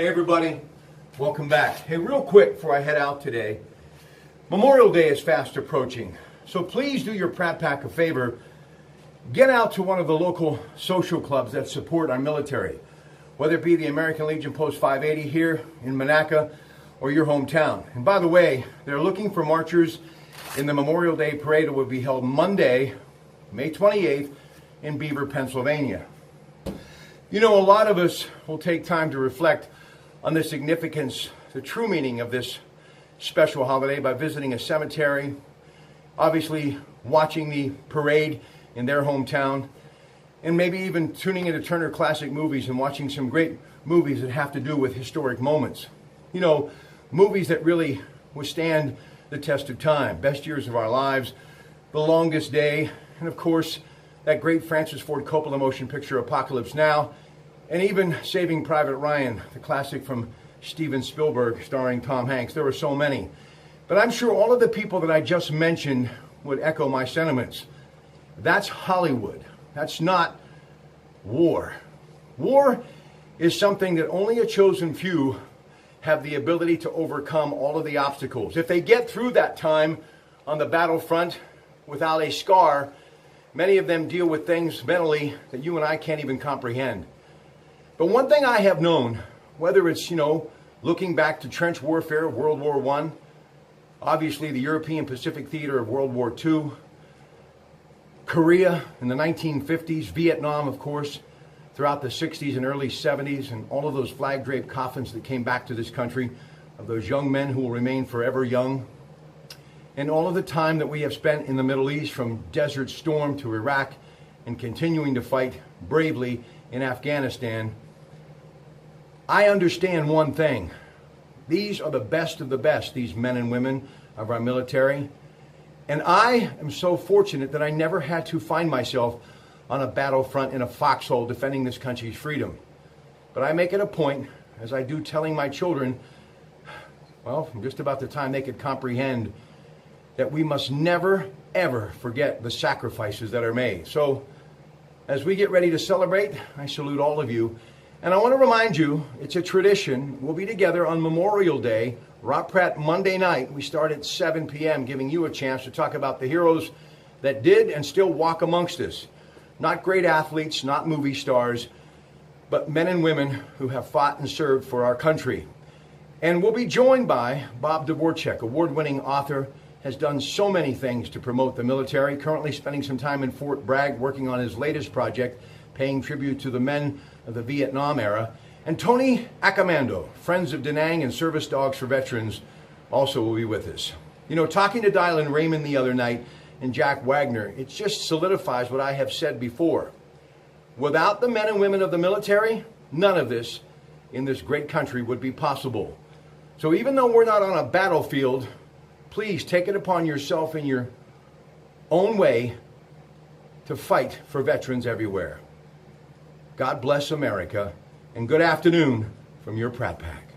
Hey everybody, welcome back. Hey, real quick before I head out today, Memorial Day is fast approaching, so please do your Pratt Pack a favor. Get out to one of the local social clubs that support our military, whether it be the American Legion Post 580 here in Monaca or your hometown. And by the way, they're looking for marchers in the Memorial Day Parade that will be held Monday, May 28th in Beaver, Pennsylvania. You know, a lot of us will take time to reflect on the significance, the true meaning of this special holiday by visiting a cemetery, obviously watching the parade in their hometown, and maybe even tuning into Turner Classic Movies and watching some great movies that have to do with historic moments. You know, movies that really withstand the test of time. Best Years of Our Lives, The Longest Day, and of course, that great Francis Ford Coppola motion picture Apocalypse Now, and even Saving Private Ryan, the classic from Steven Spielberg starring Tom Hanks. There were so many. But I'm sure all of the people that I just mentioned would echo my sentiments. That's Hollywood. That's not war. War is something that only a chosen few have the ability to overcome all of the obstacles. If they get through that time on the battlefront without a scar, many of them deal with things mentally that you and I can't even comprehend. But one thing I have known, whether it's, looking back to trench warfare of World War I, obviously the European Pacific theater of World War II, Korea in the 1950s, Vietnam, of course, throughout the 60s and early 70s, and all of those flag-draped coffins that came back to this country of those young men who will remain forever young, and all of the time that we have spent in the Middle East, from Desert Storm to Iraq, and continuing to fight bravely in Afghanistan, I understand one thing. These are the best of the best, these men and women of our military. And I am so fortunate that I never had to find myself on a battlefront in a foxhole defending this country's freedom. But I make it a point, as I do telling my children, well, from just about the time they could comprehend, that we must never, ever forget the sacrifices that are made. So, as we get ready to celebrate, I salute all of you. And I want to remind you, it's a tradition. We'll be together on Memorial Day, Rob Pratt, Monday night. We start at 7 p.m., giving you a chance to talk about the heroes that did and still walk amongst us. Not great athletes, not movie stars, but men and women who have fought and served for our country. And we'll be joined by Bob Dvorak, award-winning author, has done so many things to promote the military, currently spending some time in Fort Bragg working on his latest project, paying tribute to the men of the Vietnam era. And Tony Accomando, Friends of Da Nang and Service Dogs for Veterans, also will be with us. Talking to Dylan Raymond the other night and Jack Wagner, it just solidifies what I have said before. Without the men and women of the military, none of this in this great country would be possible. So even though we're not on a battlefield, please take it upon yourself in your own way to fight for veterans everywhere. God bless America, and good afternoon from your Pratt Pack.